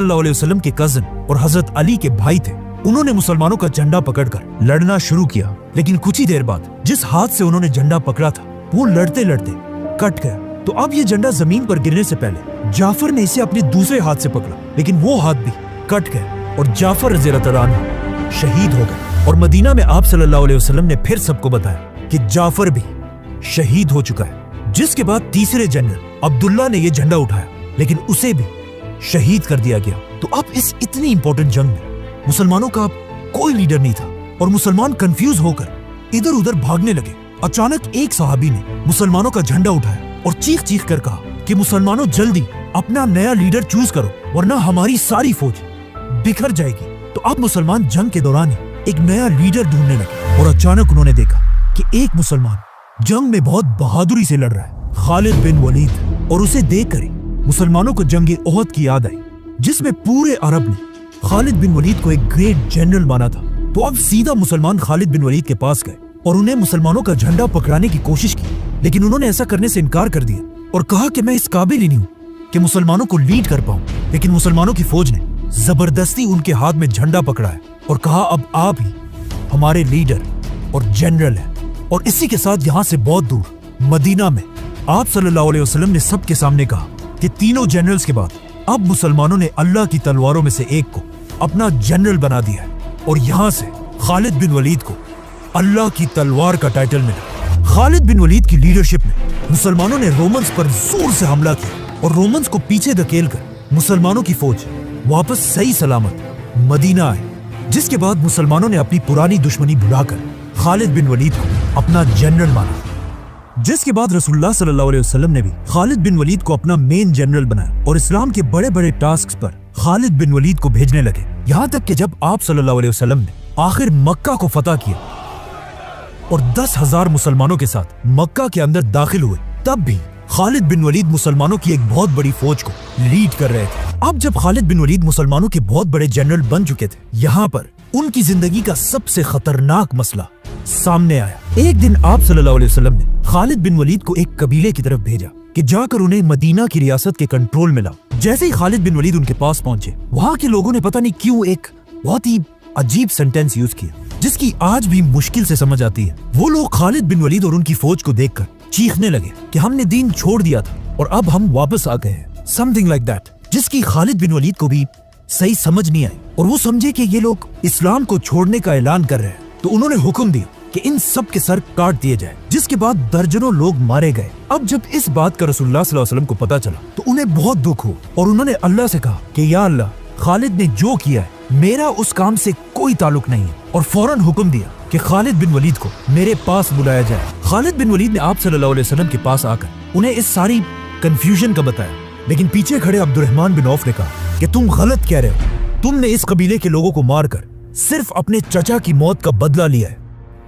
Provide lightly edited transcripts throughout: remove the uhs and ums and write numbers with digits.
सल्लल्लाहु अलैहि वसल्लम के कजन और हजरत अली के भाई थे। उन्होंने मुसलमानों का झंडा पकड़कर लड़ना शुरू किया, लेकिन कुछ ही देर बाद जिस हाथ से उन्होंने झंडा पकड़ा था वो लड़ते लड़ते कट गया। तो अब ये झंडा जमीन पर गिरने से पहले जाफर ने इसे अपने दूसरे हाथ से पकड़ा, लेकिन वो हाथ भी कट गया और जाफर रज़ियल्लाहु अन्हु शहीद हो गए। और मदीना में आप सल्लल्लाहु अलैहि वसल्लम ने फिर सबको बताया कि जाफर भी शहीद हो चुका है। जिसके बाद तीसरे जनरल अब्दुल्ला ने ये झंडा उठाया, लेकिन उसे भी शहीद कर दिया गया। तो अब इस इतनी इंपॉर्टेंट जंग में मुसलमानों का कोई लीडर नहीं था और मुसलमान कंफ्यूज होकर इधर उधर भागने लगे। अचानक एक सहाबी ने मुसलमानों का झंडा उठाया और चीख चीख कर कहा कि मुसलमानों जल्दी अपना नया लीडर चूज करो, वरना हमारी सारी फौज बिखर जाएगी। तो अब मुसलमान जंग के दौरान एक नया लीडर ढूंढने लगे और अचानक उन्होंने देखा कि एक मुसलमान जंग में बहुत बहादुरी से लड़ रहा है, खालिद बिन वलीद। और उसे देखकर ही मुसलमानों को जंग ओहद की याद आई, जिसमें पूरे अरब ने खालिद बिन वलीद को एक ग्रेट जनरल माना था। तो अब सीधा मुसलमान खालिद बिन वलीद के पास गए और उन्हें मुसलमानों का झंडा पकड़ाने की कोशिश की, लेकिन उन्होंने ऐसा करने से इनकार कर दिया और कहा कि मैं इस काबिल ही नहीं हूँ कि मुसलमानों को लीड कर पाऊं। लेकिन मुसलमानों की फौज ने जबरदस्ती उनके हाथ में झंडा पकड़ा है और कहा अब आप ही हमारे लीडर और जनरल हैं। और इसी के साथ यहाँ से बहुत दूर मदीना में आप सल्लल्लाहु अलैहि वसल्लम ने सबके सामने कहा कि तीनों जनरल्स के बाद अब मुसलमानों ने अल्लाह की तलवारों में से एक को अपना जनरल बना दिया है। और यहाँ से खालिद बिन वलीद को अल्लाह की तलवार का टाइटल मिला। खालिद बिन वलीद की लीडरशिप में मुसलमानों ने रोमन्स पर जोर से हमला किया और रोमन्स को पीछे धकेलकर मुसलमानों की फौज वापस सही सलामत मदीना आए। जिसके बाद मुसलमानों ने अपनी पुरानी दुश्मनी भुलाकर खालिद बिन वलीद को अपना जनरल माना। जिसके बाद रसूलुल्लाह सल्लल्लाहु अलैहि वसल्लम ने भी खालिद बिन वलीद को अपना मेन जनरल बनाया और इस्लाम के बड़े बड़े टास्क पर खालिद बिन वलीद को भेजने लगे। यहाँ तक कि जब आप सल्लल्लाहु अलैहि वसल्लम ने आखिर मक्का को फतह किया और 10,000 मुसलमानों के साथ मक्का के अंदर दाखिल हुए, तब भी खालिद बिन वलीद मुसलमानों की एक बहुत बड़ी फौज को लीड कर रहे थे। अब जब खालिद बिन वलीद मुसलमानों के बहुत बड़े जनरल बन चुके थे, यहाँ पर उनकी जिंदगी का सबसे खतरनाक मसला सामने आया। एक दिन आप सल्लल्लाहु अलैहि वसल्लम ने खालिद बिन वलीद को एक कबीले की तरफ भेजा कि जाकर उन्हें मदीना की रियासत के कंट्रोल में लाओ। जैसे ही खालिद बिन वलीद उनके पास पहुंचे, वहाँ के लोगों ने पता नहीं क्यों एक बहुत ही अजीब सेंटेंस यूज किया, जिसकी आज भी मुश्किल से समझ आती है। वो लोग खालिद बिन वलीद और उनकी फौज को देखकर चीखने लगे कि हमने दीन छोड़ दिया था और अब हम वापस आ गए हैं, समथिंग लाइक दैट, जिसकी खालिद बिन वलीद को भी सही समझ नहीं आई और वो समझे कि ये लोग इस्लाम को छोड़ने का ऐलान कर रहे हैं। तो उन्होंने हुक्म दिया कि इन सब के सर काट दिए जाए, जिसके बाद दर्जनों लोग मारे गए। अब जब इस बात का रसूलुल्लाह सल्लल्लाहु अलैहि वसल्लम को पता चला तो उन्हें बहुत दुख हुआ और उन्होंने अल्लाह से कहा कि या अल्लाह, खालिद ने जो किया है मेरा उस काम से कोई ताल्लुक नहीं है। और फौरन हुक्म दिया कि खालिद बिन वलीद को मेरे पास बुलाया जाए। खालिद बिन वलीद ने आप सल्लल्लाहु अलैहि वसल्लम के पास आकर उन्हें इस सारी कंफ्यूजन का बताया, लेकिन पीछे खड़े अब्दुर्रहमान बिन औफ ने कहा कि तुम गलत कह रहे हो, तुमने इस कबीले के लोगों को मारकर सिर्फ अपने चचा की मौत का बदला लिया है,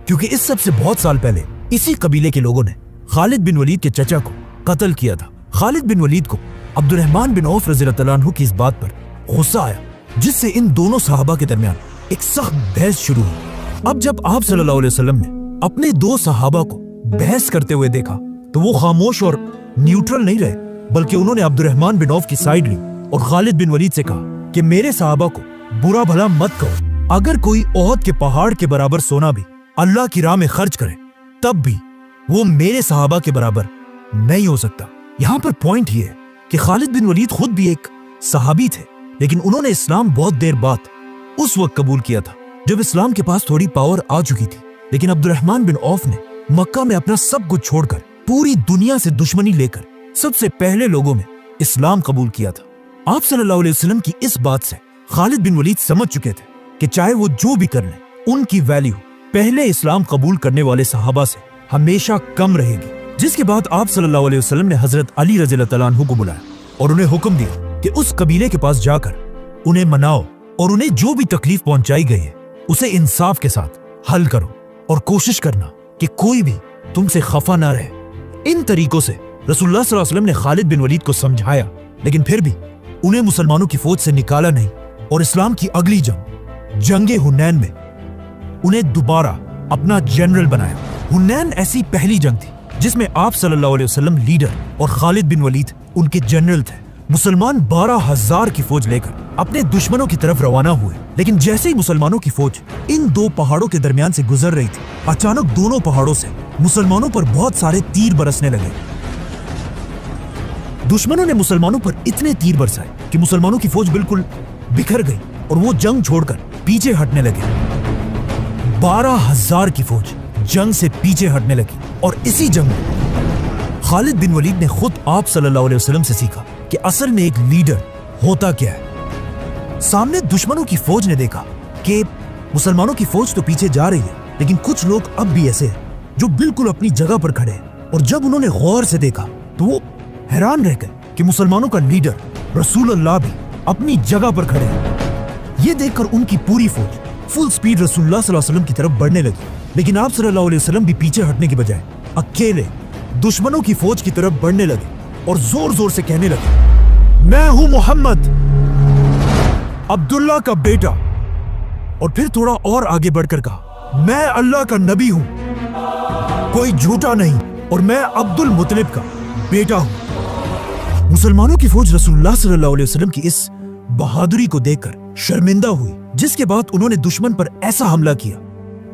क्योंकि इस सब से बहुत साल पहले इसी कबीले के लोगों ने खालिद बिन वलीद के चचा को कत्ल किया था। खालिद बिन वलीद को अब्दुर्रहमान बिन औफ रज़ियल्लाहु अन्हु की इस बात पर गुस्सा आया, जिससे इन दोनों सहाबा के दरमियान एक सख्त बहस शुरू हुई। अब जब आप सल्लल्लाहु अलैहि वसल्लम ने अपने दो सहाबा को बहस करते हुए देखा तो वो खामोश और न्यूट्रल नहीं रहे, बल्कि उन्होंने अब्दुर्रहमान बिन औफ की साइड ली और खालिद बिन वलीद से कहा कि मेरे सहाबा को बुरा भला मत कहो, अगर कोई ओहद के पहाड़ के बराबर सोना भी अल्लाह की राह में खर्च करे तब भी वो मेरे सहाबा के बराबर नहीं हो सकता। यहाँ पर पॉइंट ये है कि खालिद बिन वलीद खुद भी एक सहाबी थे, लेकिन उन्होंने इस्लाम बहुत देर बाद उस वक्त कबूल किया था जब इस्लाम के पास थोड़ी पावर आ चुकी थी। लेकिन अब्दुर्रहमान बिन औफ ने मक्का में अपना सब कुछ छोड़कर पूरी दुनिया से दुश्मनी लेकर सबसे पहले लोगों में इस्लाम कबूल किया था। आप सल्लल्लाहु अलैहि वसल्लम की इस बात से खालिद बिन वलीद समझ चुके थे कि चाहे वो जो भी कर लें, उनकी वैल्यू पहले इस्लाम कबूल करने वाले सहाबा से हमेशा कम रहेगी। जिसके बाद आप सल्लल्लाहु अलैहि वसल्लम ने हजरत अली रज़ियल्लाहु अन्हु को बुलाया और उन्हें हुक्म दिया कि उस कबीले के पास जाकर उन्हें मनाओ और उन्हें जो भी तकलीफ पहुंचाई गई है उसे इंसाफ के साथ हल करो और कोशिश करना कि कोई भी तुमसे खफा ना रहे। इन तरीकों से रसूलुल्लाह सल्लल्लाहु अलैहि वसल्लम ने खालिद बिन वलीद को समझाया, लेकिन फिर भी उन्हें मुसलमानों की फौज से निकाला नहीं और इस्लाम की अगली जंग हुनैन में उन्हें दोबारा अपना जनरल बनाया। हुनैन ऐसी पहली जंग थी जिसमें आप सल्लल्लाहु अलैहि वसल्लम लीडर और खालिद बिन वलीद उनके जनरल थे। मुसलमान 12,000 की फौज लेकर अपने दुश्मनों की तरफ रवाना हुए। लेकिन जैसे ही मुसलमानों की फौज इन दो पहाड़ों के दरमियान से गुजर रही थी, अचानक दोनों पहाड़ों से मुसलमानों पर बहुत सारे तीर बरसने लगे। दुश्मनों ने मुसलमानों पर इतने तीर बरसाए कि मुसलमानों की फौज बिल्कुल बिखर गई और वो जंग छोड़कर पीछे हटने लगे। 12,000 की फौज जंग से पीछे हटने लगी और इसी जंग में खालिद बिन वलीद ने खुद आप सल्लल्लाहु अलैहि वसल्लम से सीखा कि असल में एक लीडर होता क्या है। सामने दुश्मनों की फौज ने देखा कि मुसलमानों की फौज तो पीछे जा रही है, लेकिन कुछ लोग अब भी ऐसे हैं जो बिल्कुल अपनी जगह पर खड़े हैं। और जब उन्होंने गौर से देखा तो वो हैरान रह गए कि मुसलमानों का लीडर रसूल अल्लाह भी अपनी जगह पर खड़े हैं। ये देखकर उनकी पूरी फौज फुल स्पीड रसूलुल्लाह सल्लल्लाहु अलैहि वसल्लम की तरफ बढ़ने लगी। लेकिन आप सल्लल्लाहु अलैहि वसल्लम भी पीछे हटने की बजाय अकेले दुश्मनों की फौज की तरफ बढ़ने लगे और जोर जोर से कहने लगे, मैं हूं मोहम्मद, अब्दुल्ला का बेटा। और फिर थोड़ा और आगे बढ़कर कहा, मैं अल्लाह का नबी हूं, कोई झूठा नहीं, और मैं अब्दुल मुतलिब का बेटा हूं। मुसलमानों की फौज रसूलुल्लाह सल्लल्लाहु अलैहि वसल्लम की इस बहादुरी को देखकर शर्मिंदा हुई, जिसके बाद उन्होंने दुश्मन पर ऐसा हमला किया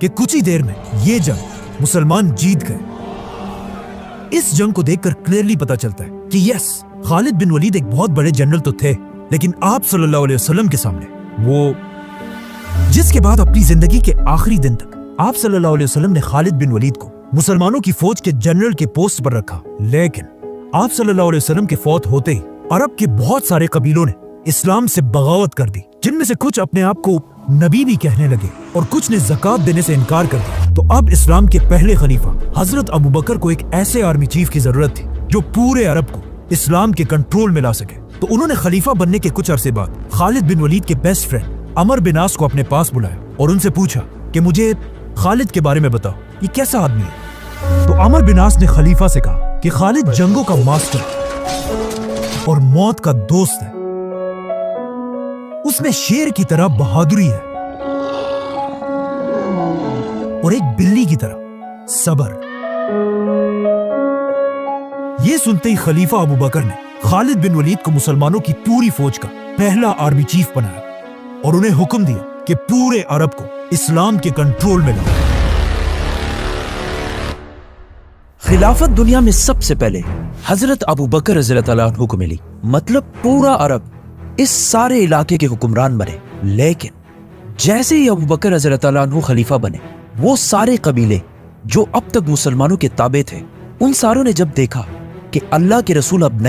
कि कुछ ही देर में ये जंग मुसलमान जीत गए। इस जंग को देखकर क्लियरली पता चलता है कि यस, खालिद बिन वलीद एक बहुत बड़े जनरल तो थे, लेकिन आप सल्लल्लाहु अलैहि वसल्लम के सामने वो, जिसके बाद अपनी जिंदगी के आखिरी दिन तक आप सल्लल्लाहु अलैहि वसल्लम ने खालिद बिन वलीद को मुसलमानों की फौज के जनरल के पोस्ट पर रखा। लेकिन आप सल्लल्लाहु अलैहि वसल्लम के फौत होते ही अरब के बहुत सारे कबीलों ने इस्लाम से बगावत कर दी, जिनमें से कुछ अपने आप को नबी भी कहने लगे और कुछ ने ज़कात देने से इनकार कर दिया। तो अब इस्लाम के पहले खलीफा हजरत अबू बकर को एक ऐसे आर्मी चीफ की जरूरत थी जो पूरे अरब को इस्लाम के कंट्रोल में ला सके। तो उन्होंने खलीफा बनने के कुछ अरसे बाद खालिद बिन वलीद के बेस्ट फ्रेंड अमर बिन आस को अपने पास बुलाया और उनसे पूछा कि मुझे खालिद के बारे में बताओ, ये कैसा आदमी है। तो अमर बिन आस ने खलीफा से कहा कि खालिद जंगों का मास्टर और मौत का दोस्त है, उसमें शेर की तरह बहादुरी है और एक बिल्ली की तरह सब्र। ये सुनते ही खलीफा अबू बकर ने खालिद बिन वलीद को मुसलमानों की पूरी फौज का पहला आर्मी चीफ बनाया और उन्हें हुक्म दिया कि पूरे अरब को इस्लाम के कंट्रोल में लाओ। खिलाफत दुनिया में सबसे पहले हजरत अबू बकर रज़ियल्लाहु ताला अन्हु को मिली, मतलब पूरा अरब, इस सारे इलाके के हुक्मरान बने। लेकिन जैसे ही अबू बकर रज़ियल्लाहु ताला अन्हु खलीफा बने, वो सारे कबीले जो अब तक मुसलमानों के ताबे थे, उन सारों ने जब देखा कि अल्लाह के रसूल अब नए